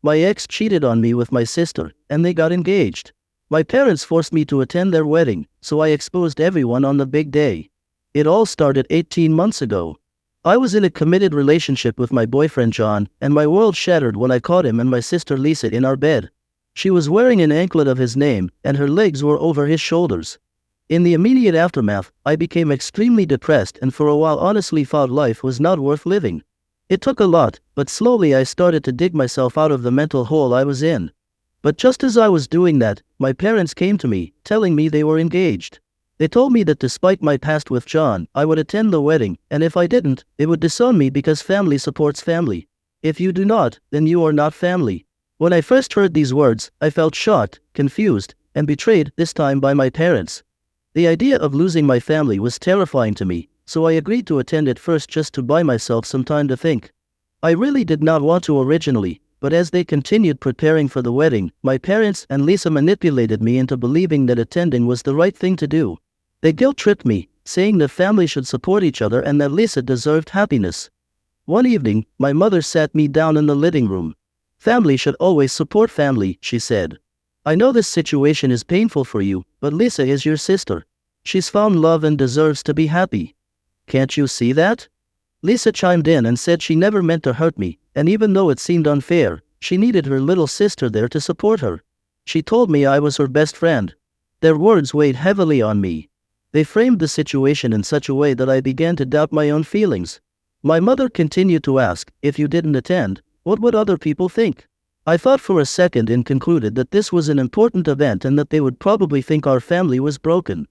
My ex cheated on me with my sister, and they got engaged. My parents forced me to attend their wedding, so I exposed everyone on the big day. It all started 18 months ago. I was in a committed relationship with my boyfriend John, and my world shattered when I caught him and my sister Lisa in our bed. She was wearing an anklet of his name, and her legs were over his shoulders. In the immediate aftermath, I became extremely depressed and for a while honestly thought life was not worth living. It took a lot, but slowly I started to dig myself out of the mental hole I was in. But just as I was doing that, my parents came to me, telling me they were engaged. They told me that despite my past with John, I would attend the wedding, and if I didn't, it would disown me because family supports family. If you do not, then you are not family. When I first heard these words, I felt shocked, confused, and betrayed, this time by my parents. The idea of losing my family was terrifying to me, so I agreed to attend it first just to buy myself some time to think. I really did not want to originally, but as they continued preparing for the wedding, my parents and Lisa manipulated me into believing that attending was the right thing to do. They guilt-tripped me, saying that family should support each other and that Lisa deserved happiness. One evening, my mother sat me down in the living room. "Family should always support family," she said. "I know this situation is painful for you, but Lisa is your sister. She's found love and deserves to be happy. Can't you see that?" Lisa chimed in and said she never meant to hurt me, and even though it seemed unfair, she needed her little sister there to support her. She told me I was her best friend. Their words weighed heavily on me. They framed the situation in such a way that I began to doubt my own feelings. My mother continued to ask, "If you didn't attend, what would other people think?" I thought for a second and concluded that this was an important event and that they would probably think our family was broken.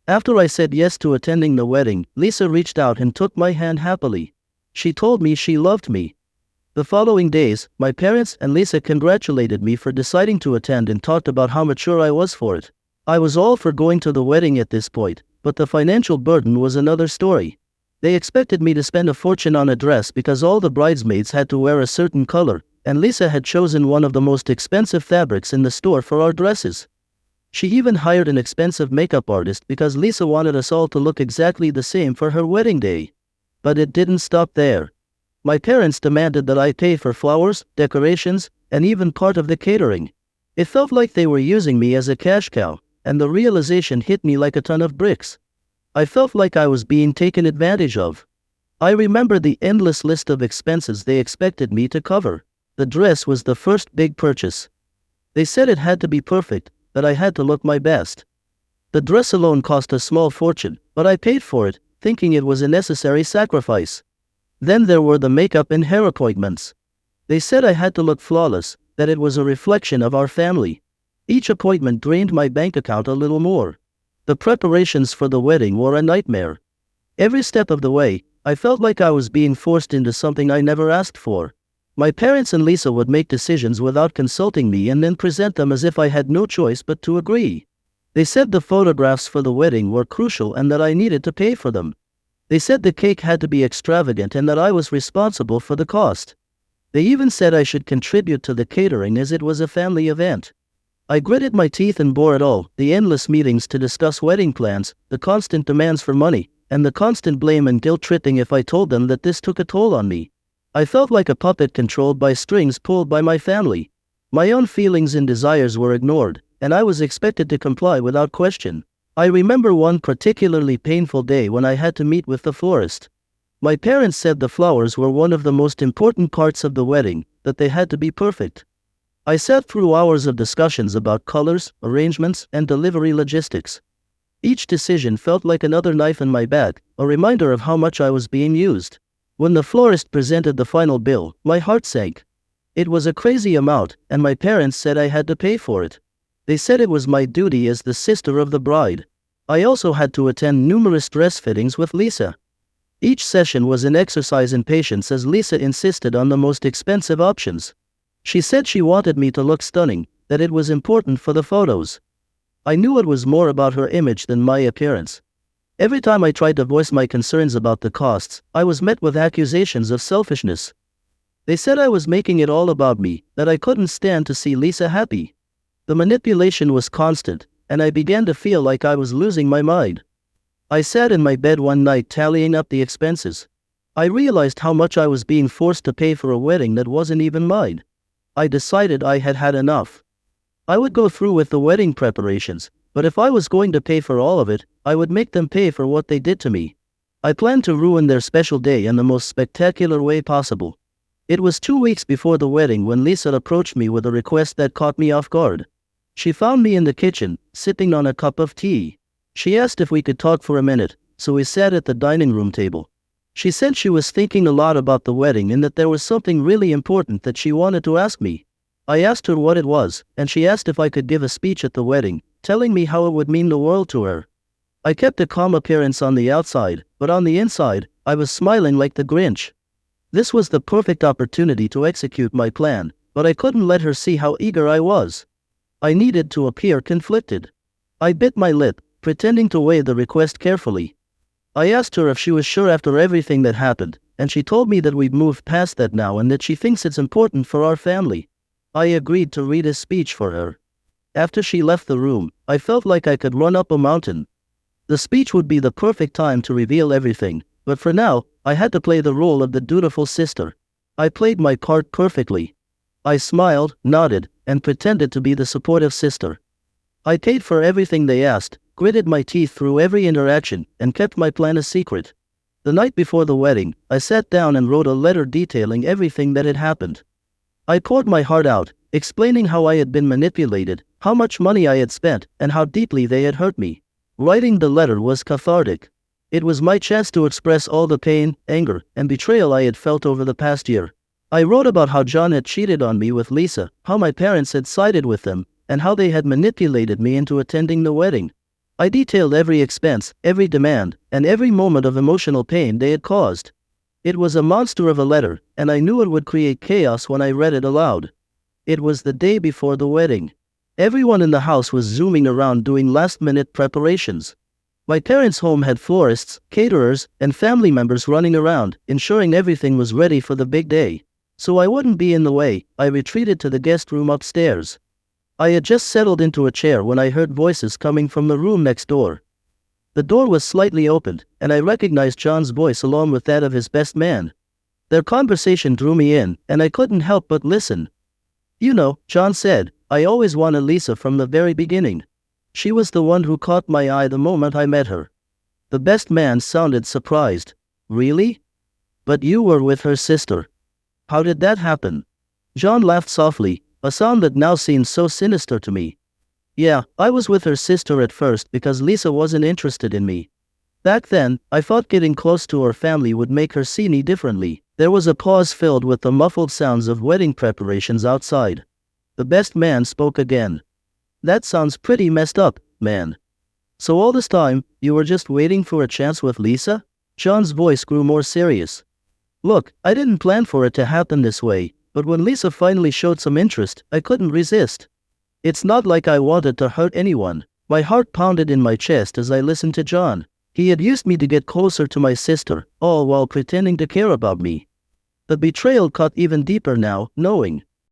After I said yes to attending the wedding, Lisa reached out and took my hand happily. She told me she loved me. The following days, my parents and Lisa congratulated me for deciding to attend and talked about how mature I was for it. I was all for going to the wedding at this point, but the financial burden was another story. They expected me to spend a fortune on a dress because all the bridesmaids had to wear a certain color, and Lisa had chosen one of the most expensive fabrics in the store for our dresses. She even hired an expensive makeup artist because Lisa wanted us all to look exactly the same for her wedding day. But it didn't stop there. My parents demanded that I pay for flowers, decorations, and even part of the catering. It felt like they were using me as a cash cow, and the realization hit me like a ton of bricks. I felt like I was being taken advantage of. I remember the endless list of expenses they expected me to cover. The dress was the first big purchase. They said it had to be perfect, that I had to look my best. The dress alone cost a small fortune, but I paid for it, thinking it was a necessary sacrifice. Then there were the makeup and hair appointments. They said I had to look flawless, that it was a reflection of our family. Each appointment drained my bank account a little more. The preparations for the wedding were a nightmare. Every step of the way, I felt like I was being forced into something I never asked for. My parents and Lisa would make decisions without consulting me and then present them as if I had no choice but to agree. They said the photographs for the wedding were crucial and that I needed to pay for them. They said the cake had to be extravagant and that I was responsible for the cost. They even said I should contribute to the catering as it was a family event. I gritted my teeth and bore it all, the endless meetings to discuss wedding plans, the constant demands for money, and the constant blame and guilt-tripping if I told them that this took a toll on me. I felt like a puppet controlled by strings pulled by my family. My own feelings and desires were ignored, and I was expected to comply without question. I remember one particularly painful day when I had to meet with the florist. My parents said the flowers were one of the most important parts of the wedding, that they had to be perfect. I sat through hours of discussions about colors, arrangements, and delivery logistics. Each decision felt like another knife in my back, a reminder of how much I was being used. When the florist presented the final bill, my heart sank. It was a crazy amount, and my parents said I had to pay for it. They said it was my duty as the sister of the bride. I also had to attend numerous dress fittings with Lisa. Each session was an exercise in patience as Lisa insisted on the most expensive options. She said she wanted me to look stunning, that it was important for the photos. I knew it was more about her image than my appearance. Every time I tried to voice my concerns about the costs, I was met with accusations of selfishness. They said I was making it all about me, that I couldn't stand to see Lisa happy. The manipulation was constant, and I began to feel like I was losing my mind. I sat in my bed one night tallying up the expenses. I realized how much I was being forced to pay for a wedding that wasn't even mine. I decided I had had enough. I would go through with the wedding preparations, but if I was going to pay for all of it, I would make them pay for what they did to me. I planned to ruin their special day in the most spectacular way possible. It was 2 weeks before the wedding when Lisa approached me with a request that caught me off guard. She found me in the kitchen, sipping on a cup of tea. She asked if we could talk for a minute, so we sat at the dining room table. She said she was thinking a lot about the wedding and that there was something really important that she wanted to ask me. I asked her what it was, and she asked if I could give a speech at the wedding, telling me how it would mean the world to her. I kept a calm appearance on the outside, but on the inside, I was smiling like the Grinch. This was the perfect opportunity to execute my plan, but I couldn't let her see how eager I was. I needed to appear conflicted. I bit my lip, pretending to weigh the request carefully. I asked her if she was sure after everything that happened, and she told me that we've moved past that now and that she thinks it's important for our family. I agreed to read a speech for her. After she left the room, I felt like I could run up a mountain. The speech would be the perfect time to reveal everything, but for now, I had to play the role of the dutiful sister. I played my part perfectly. I smiled, nodded, and pretended to be the supportive sister. I paid for everything they asked, gritted my teeth through every interaction, and kept my plan a secret. The night before the wedding, I sat down and wrote a letter detailing everything that had happened. I poured my heart out, explaining how I had been manipulated, how much money I had spent, and how deeply they had hurt me. Writing the letter was cathartic. It was my chance to express all the pain, anger, and betrayal I had felt over the past year. I wrote about how John had cheated on me with Lisa, how my parents had sided with them, and how they had manipulated me into attending the wedding. I detailed every expense, every demand, and every moment of emotional pain they had caused. It was a monster of a letter, and I knew it would create chaos when I read it aloud. It was the day before the wedding. Everyone in the house was zooming around doing last-minute preparations. My parents' home had florists, caterers, and family members running around, ensuring everything was ready for the big day. So I wouldn't be in the way, I retreated to the guest room upstairs. I had just settled into a chair when I heard voices coming from the room next door. The door was slightly opened, and I recognized John's voice along with that of his best man. Their conversation drew me in, and I couldn't help but listen. "You know," John said, "I always wanted Lisa from the very beginning. She was the one who caught my eye the moment I met her." The best man sounded surprised. "Really? But you were with her sister. How did that happen?" John laughed softly, a sound that now seemed so sinister to me. "Yeah, I was with her sister at first because Lisa wasn't interested in me. Back then, I thought getting close to her family would make her see me differently." There was a pause filled with the muffled sounds of wedding preparations outside. The best man spoke again. "That sounds pretty messed up, man. So all this time, you were just waiting for a chance with Lisa?" John's voice grew more serious. "Look, I didn't plan for it to happen this way, but when Lisa finally showed some interest, I couldn't resist. It's not like I wanted to hurt anyone." My heart pounded in my chest as I listened to John. He had used me to get closer to my sister, all while pretending to care about me. The betrayal cut even deeper now, knowing